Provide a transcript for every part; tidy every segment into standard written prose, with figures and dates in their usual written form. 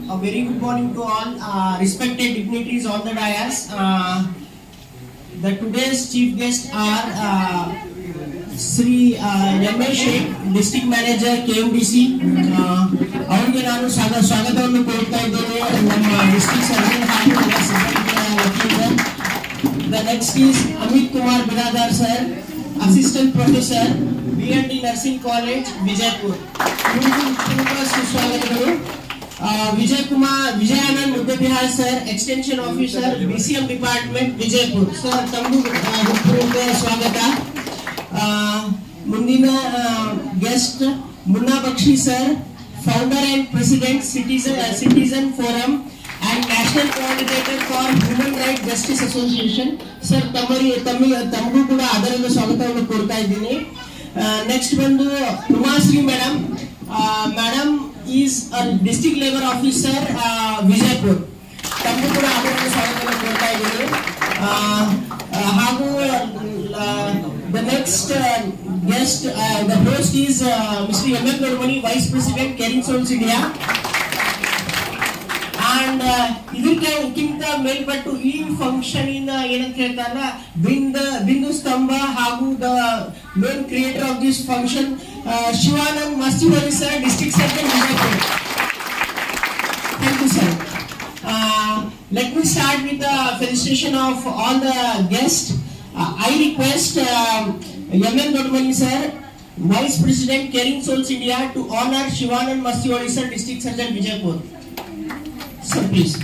A very good morning to all respected dignitaries on the dais. The today's chief guests are Sri Ramesh Sheikh, District Manager KMDC. ಅವರಿಗೆ ನಾನು ಸ್ವಾಗತವನ್ನು ಕೋರ್ತಾ ಇದ್ದೇನೆ ನಮ್ಮ district surgeon ಹಾಗೂ ವತಿಯಿಂದ. The next is Amit Kumar Biradar sir, Assistant Professor, BND Nursing College, Vijaypur. ಸುಸ್ವಾಗತಗಳು. Vijayanand Muddabihar sir, extension officer, BCM department, Vijaypur sir, ತಮಗೂ ಸ್ವಾಗತ. ಮುಂದಿನ guest Munna Bakshi sir, founder and president citizen forum and national coordinator for human rights justice association sir, ತಮಗೂ ಕೂಡ ಅದರಲ್ಲೂ ಸ್ವಾಗತವನ್ನು ಕೋರ್ತಾ ಇದ್ದೀನಿ. ನೆಕ್ಸ್ಟ್ ಬಂದು Umashree madam. Madam is district labour officer Vijayapur. ತಮಗೂ ಕೂಡ ಅದರಲ್ಲೂ ಸ್ವಾಗತವನ್ನು ಕೋರ್ತಾ ಇದ್ದೀನಿ. ಹಾಗೂ the next guest, the host is Mr. M.M. Dodmani, Vice President, Caring Souls India. And ಇದಕ್ಕಿಂತ ಮೇಲ್ಪಟ್ಟು ಈ ಫಂಕ್ಷನ್ ಇನ ಏನಂತ ಹೇಳ್ತಾರ, ಬಿಂದು ಸ್ತಂಭ ಹಾಗೂ the main creator of this function Shivanand Mastiholi sir, district surgeon Vijayapura. Thank you sir. Let me start with the felicitation of all the guests. I request M.M. Dodmani sir, Vice President, Caring Souls India, to honor Shivanand Mastiholi sir, District Surgeon, Vijaypur. Sir, please.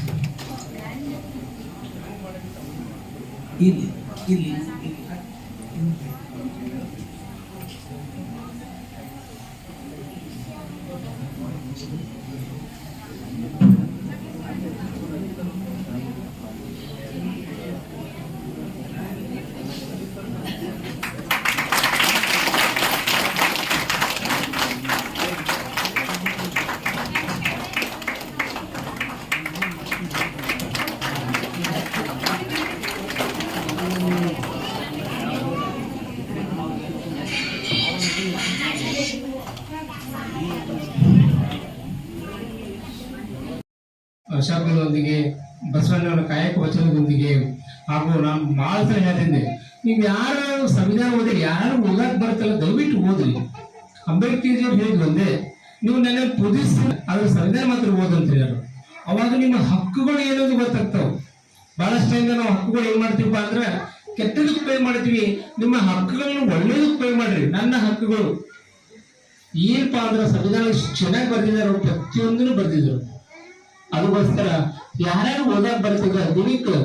ಶಬ್ದದೊಂದಿಗೆ, ಬಸವಣ್ಣವರ ಕಾಯಕ ವಚನದೊಂದಿಗೆ, ಹಾಗೂ ನಾನು ಬಹಳ ಸಲ ಹೇಳ್ತಿದ್ದೆ, ನೀವು ಯಾರು ಸಂವಿಧಾನ ಓದಿ ಯಾರು ಓದಕ್ ಬರ್ತಲ್ಲ ದಯವಿಟ್ಟು ಓದ್ರಿ. ಅಂಬೇಡ್ಕರ್ ಅವ್ರು ಹೇಳಿದ್ರು ಒಂದೇ, ನೀವು ನನ್ನ ಪೊಲೀಸ್ ಅದ್ರ ಸಂವಿಧಾನ ಮಾತ್ರ ಓದಂತ ಹೇಳ್ಯಾರ. ಅವಾಗ ನಿಮ್ಮ ಹಕ್ಕುಗಳು ಏನೋದು ಗೊತ್ತಾಗ್ತಾವ. ಬಹಳಷ್ಟು ಟೈಮ್ ನಾವು ಹಕ್ಕುಗಳು ಏನ್ ಮಾಡ್ತೀವಪ್ಪ ಅಂದ್ರೆ ಕೆಟ್ಟದಕ್ಕೆ ಉಪಯೋಗ ಮಾಡ್ತೀವಿ. ನಿಮ್ಮ ಹಕ್ಕುಗಳನ್ನ ಒಳ್ಳೇದಕ್ಕೆ ಉಪಯೋಗ ಮಾಡ್ರಿ. ನನ್ನ ಹಕ್ಕುಗಳು ಏನಪ್ಪಾ ಅಂದ್ರೆ ಸಂವಿಧಾನ ಚೆನ್ನಾಗಿ ಬರ್ದಿದ್ದಾರೆ, ಅವ್ರು ಪ್ರತಿಯೊಂದನ್ನು ಬರ್ದಿದ್ರು. ಅದಕ್ಕೋಸ್ಕರ ಯಾರ್ಯಾರು ಓದಾಕ್ ಬರ್ತಿದ್ರೆ ದಿನಕ್ಕೆ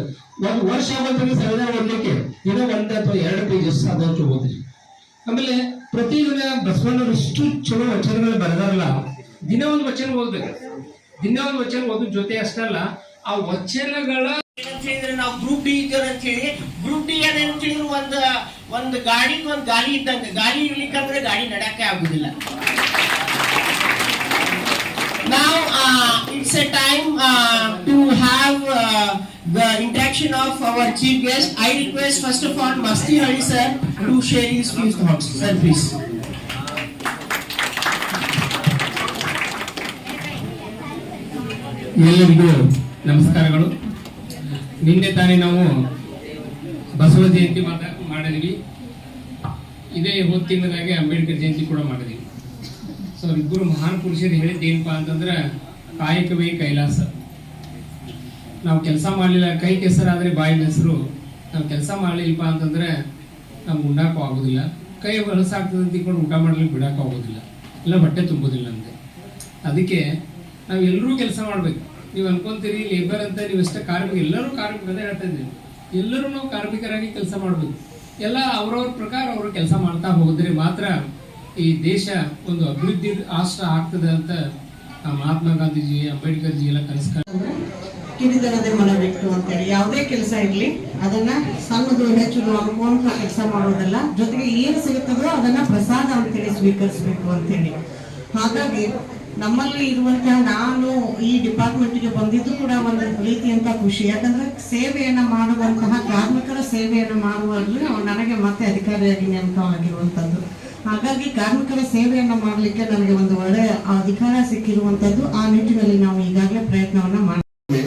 ಒಂದು ವರ್ಷ ಆಗೋದ್ರೆ ಸಂವಿಧಾನ ಓದ್ಲಿಕ್ಕೆ ದಿನ 1 ಅಥವಾ 2 ಪೇಜಸ್ ಆದಷ್ಟು ಓದ್ರಿ. ಆಮೇಲೆ ಪ್ರತಿದಿನ ಬಸವಣ್ಣವ್ರು ಇಷ್ಟು ಚಲೋ ವಚನಗಳು ಬರೆದಾರಲ್ಲ, ದಿನ ಒಂದು ವಚನ ಓದ್ಬೇಕು. ದಿನ ಒಂದು ವಚನ ಓದೋದ್ ಜೊತೆ ಅಷ್ಟಲ್ಲ, ಆ ವಚನಗಳ ನಾವು ಗ್ರೂಪ್ ಡಿ ಇದ್ದೇವೆ ಅಂತ ಹೇಳಿ, ಗ್ರೂಪ್ ಡಿ ಏನಂತ ಹೇಳಿದ್ರೆ ಒಂದು ಗಾಡಿಗೆ ಒಂದು ಗಾಲಿ ಇದ್ದಂಗೆ. ಗಾಲಿ ಇರ್ಲಿಕ್ಕಂದ್ರೆ ಗಾಡಿ ನಡಕ್ಕೆ ಆಗುದಿಲ್ಲ. Now it's a time to have the interaction of our chief guest. I request first of all Mastiholi sir to share his few thoughts. Sir, please. ಎಲ್ಲರಿಗೂ ನಮಸ್ಕಾರಗಳು. ನಿನ್ನೆ ತಾನೇ ನಾವು ಬಸವ ಜಯಂತಿ ಮಾಡಿದ್ವಿ. ಇದೇ ಹೊತ್ತಿನದಾಗೆ ಅಂಬೇಡ್ಕರ್ ಜಯಂತಿ ಕೂಡ ಮಾಡಿದ್ವಿ. ಸೊ ಇಬ್ಬರು ಮಹಾನ್ ಪುರುಷರು ಹೇಳಿದ್ದೇನಪ್ಪಾ ಅಂತಂದ್ರೆ, ಕಾಯಕವೇ ಕೈಲಾಸ. ನಾವು ಕೆಲಸ ಮಾಡಲಿಲ್ಲ, ಕೈ ಕೆಸರಾದ್ರೆ ಬಾಯಿ ಹೆಸರು. ನಾವು ಕೆಲಸ ಮಾಡಲಿಲ್ಲಪ್ಪ ಅಂತಂದ್ರೆ ನಮ್ಗೆ ಉಣ್ಣಾಕೂ ಆಗೋದಿಲ್ಲ. ಕೈ ಹೊಲಸಾಗ್ತದೆ ಅಂತ ತಿಳ್ಕೊಂಡು ಊಟ ಮಾಡ್ಲಿಕ್ಕೆ ಬಿಡಾಕ ಆಗೋದಿಲ್ಲ, ಇಲ್ಲ ಹೊಟ್ಟೆ ತುಂಬೋದಿಲ್ಲ ಅಂತೆ. ಅದಕ್ಕೆ ನಾವು ಎಲ್ಲರೂ ಕೆಲಸ ಮಾಡ್ಬೇಕು. ನೀವು ಅನ್ಕೊಂತೀರಿ ಲೇಬರ್ ಅಂತ, ನೀವು ಎಷ್ಟೇ ಕಾರ್ಮಿಕ, ಎಲ್ಲರೂ ಕಾರ್ಮಿಕರೇ ಹೇಳ್ತಾ ಇದ್ದೀವಿ. ಎಲ್ಲರೂ ನಾವು ಕಾರ್ಮಿಕರಾಗಿ ಕೆಲಸ ಮಾಡ್ಬೇಕು. ಎಲ್ಲ ಅವ್ರವ್ರ ಪ್ರಕಾರ ಅವರು ಕೆಲಸ ಮಾಡ್ತಾ ಹೋದ್ರೆ ಮಾತ್ರ ಈ ದೇಶ ಒಂದು ಅಭಿವೃದ್ಧಿ ರಾಷ್ಟ್ರ ಆಗ್ತದೆ ಅಂತ ಮಹಾತ್ಮ ಗಾಂಧೀಜಿ, ಅಂಬೇಡ್ಕರ್ ಜಿ ಎಲ್ಲ ಕನಸ್ಕೊಂಡು ಕಿರಿದನದೇ ಮನವಿಟ್ಟು ಅಂತೇಳಿ, ಯಾವುದೇ ಕೆಲಸ ಇರಲಿ ಅದನ್ನ ಸಣ್ಣದು ಹೆಚ್ಚು ಅನ್ಕೊಂತ ಕೆಲಸ ಮಾಡೋದಲ್ಲ, ಜೊತೆಗೆ ಏನು ಸಿಗುತ್ತದೋ ಅದನ್ನ ಪ್ರಸಾದ ಅಂತೇಳಿ ಸ್ವೀಕರಿಸಬೇಕು ಅಂತೇಳಿ. ಹಾಗಾಗಿ ನಮ್ಮಲ್ಲಿ ಇರುವಂತಹ, ನಾನು ಈ ಡಿಪಾರ್ಟ್ಮೆಂಟ್ಗೆ ಬಂದಿದ್ದು ಕೂಡ ಒಂದು ರೀತಿಯಂತ ಖುಷಿ. ಯಾಕಂದ್ರೆ ಸೇವೆಯನ್ನ ಮಾಡುವಂತಹ ಕಾರ್ಮಿಕರ ಸೇವೆಯನ್ನು ಮಾಡುವಲ್ಲಿ ನನಗೆ ಮತ್ತೆ ಅಧಿಕಾರಿಯಾಗಿ ನೇಮಕವಾಗಿರುವಂತದ್ದು. ಹಾಗಾಗಿ ಕಾರ್ಮಿಕರ ಸೇವೆಯನ್ನ ಮಾಡಲಿಕ್ಕೆ ನನಗೆ ಒಂದು ಒಳ್ಳೆಯ ಅಧಿಕಾರ ಸಿಕ್ಕಿರುವಂತದ್ದು. ಆ ನಿಟ್ಟಿನಲ್ಲಿ ನಾವು ಈಗಾಗಲೇ ಪ್ರಯತ್ನವನ್ನ ಮಾಡ್ತೀವಿ.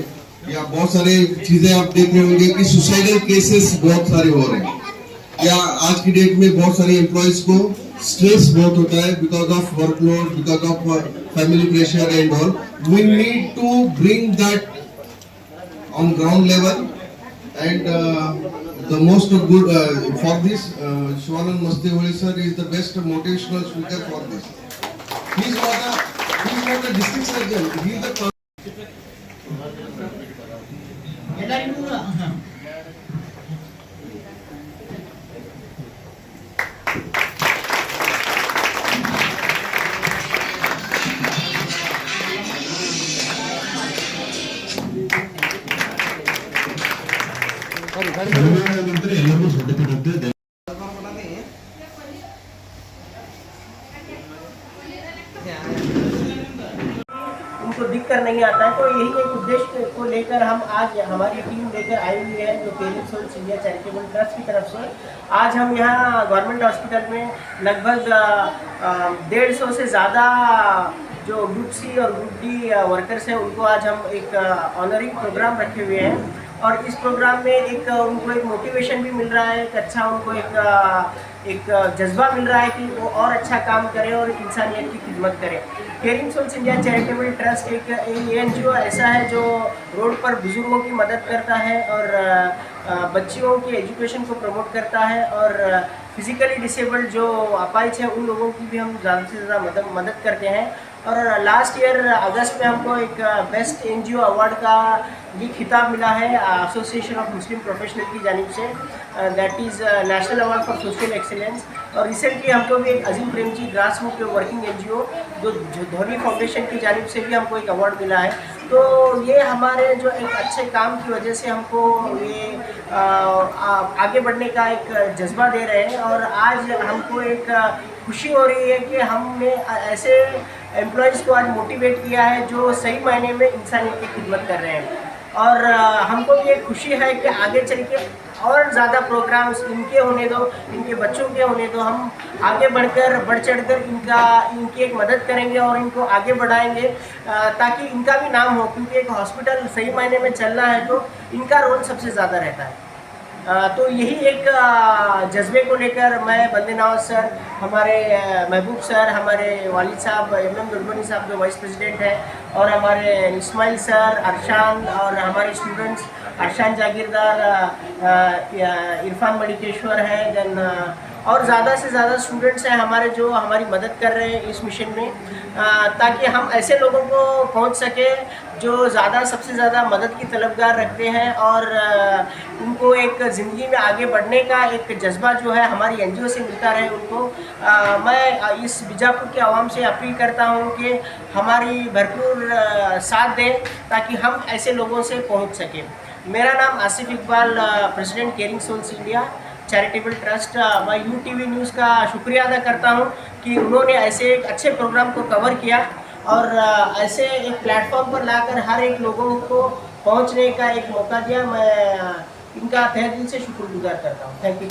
या बहुत सारे चीजें आप देख रहे होंगे कि सुसाइडल केसेस बहुत सारे हो रहे हैं, या आज की डेट में बहुत सारे एम्प्लॉयज को स्ट्रेस बहुत होता है because of workload, because of family pressure and all. We need to bring that on ground level and the most good for this Shivanand Mastewale sir is the best motivational speaker for this. He is not a district surgeon, he is the ಎಲ್ಲರಿಗೂ ನಂತರ ಎಲ್ಲರಿಗೂ ಸುದ್ದಿರುತ್ತೆ. उनको दिख कर नहीं आता है, तो यही एक उद्देश्य को लेकर हम आज हमारी टीम लेकर आई हुई है जो Caring Souls India Charitable Trust की तरफ से। आज हम यहाँ गवर्नमेंट हॉस्पिटल में लगभग 150 से ज़्यादा जो ग्रुप सी और ग्रुप डी वर्कर्स हैं उनको आज हम एक ऑनरिंग प्रोग्राम रखे हुए हैं, और इस प्रोग्राम में उनको एक मोटिवेशन भी मिल रहा है, एक अच्छा उनको एक जज्बा मिल रहा है कि वो और अच्छा काम करें और इंसानियत की खिदमत करें। Caring Souls India Charitable Trust एक NGO ऐसा है जो रोड पर बुजुर्गों की मदद करता है और बच्चियों की एजुकेशन को प्रमोट करता है, और फिजिकली डिसेबल्ड जो अपाहिज है उन लोगों की भी हम ज़्यादा से ज़्यादा मदद करते हैं। और लास्ट ईयर अगस्त में हमको एक बेस्ट NGO अवार्ड का भी खिताब मिला है एसोसिएशन ऑफ मुस्लिम प्रोफेशनल की जानिब से, that is national award for social excellence. और रिसेंटली हमको भी एक Azim Premji grass root working NGO जो धोनी फाउंडेशन की जानिब से भी हमको एक अवार्ड मिला है। तो ये हमारे जो एक अच्छे काम की वजह से हमको ये आगे बढ़ने का एक जज्बा दे रहे हैं, और आज हमको एक खुशी हो रही है कि हमने ऐसे एम्प्लॉयज़ को आज मोटिवेट किया है जो सही मायने में इंसानियत की खिदमत कर रहे हैं। और हमको भी एक खुशी है कि आगे चल के और ज़्यादा प्रोग्राम्स इनके होने दो, इनके बच्चों के होने दो, हम आगे बढ़ चढ़कर इनकी एक मदद करेंगे और इनको आगे बढ़ाएंगे ताकि इनका भी नाम हो, क्योंकि एक हॉस्पिटल सही मायने में चलना है तो इनका रोल सबसे ज़्यादा रहता है। तो यही एक जज्बे को लेकर मैं बंदे नवाज सर, हमारे महबूब सर, हमारे वालिद साहब MM दुर्गनी साहब जो वाइस प्रेसिडेंट हैं, और हमारे इस्माइल सर, अरशान, और हमारे स्टूडेंट्स अरशान जागीरदार, इरफान मणिकेश्वर हैं, देन और ज़्यादा से ज़्यादा स्टूडेंट्स हैं हमारे जो हमारी मदद कर रहे हैं इस मिशन में, ताकि हम ऐसे लोगों को पहुंच सके जो सबसे ज़्यादा मदद की तलबगार रखते हैं, और उनको एक ज़िंदगी में आगे बढ़ने का एक जज्बा जो है हमारी NGO से मिलता रहे उनको। मैं इस बीजापुर के आवाम से अपील करता हूँ कि हमारी भरपूर साथ दें ताकि हम ऐसे लोगों से पहुँच सकें। मेरा नाम Asif Iqbal, president Caring Souls India Charitable Trust. मैं UTV न्यूज़ का शुक्रिया अदा करता हूँ कि उन्होंने ऐसे एक अच्छे प्रोग्राम को कवर किया और ऐसे एक प्लेटफॉर्म पर लाकर हर एक लोगों को पहुँचने का एक मौका दिया। मैं इनका तहे दिल से शुक्रगुजार करता हूँ। Thank you.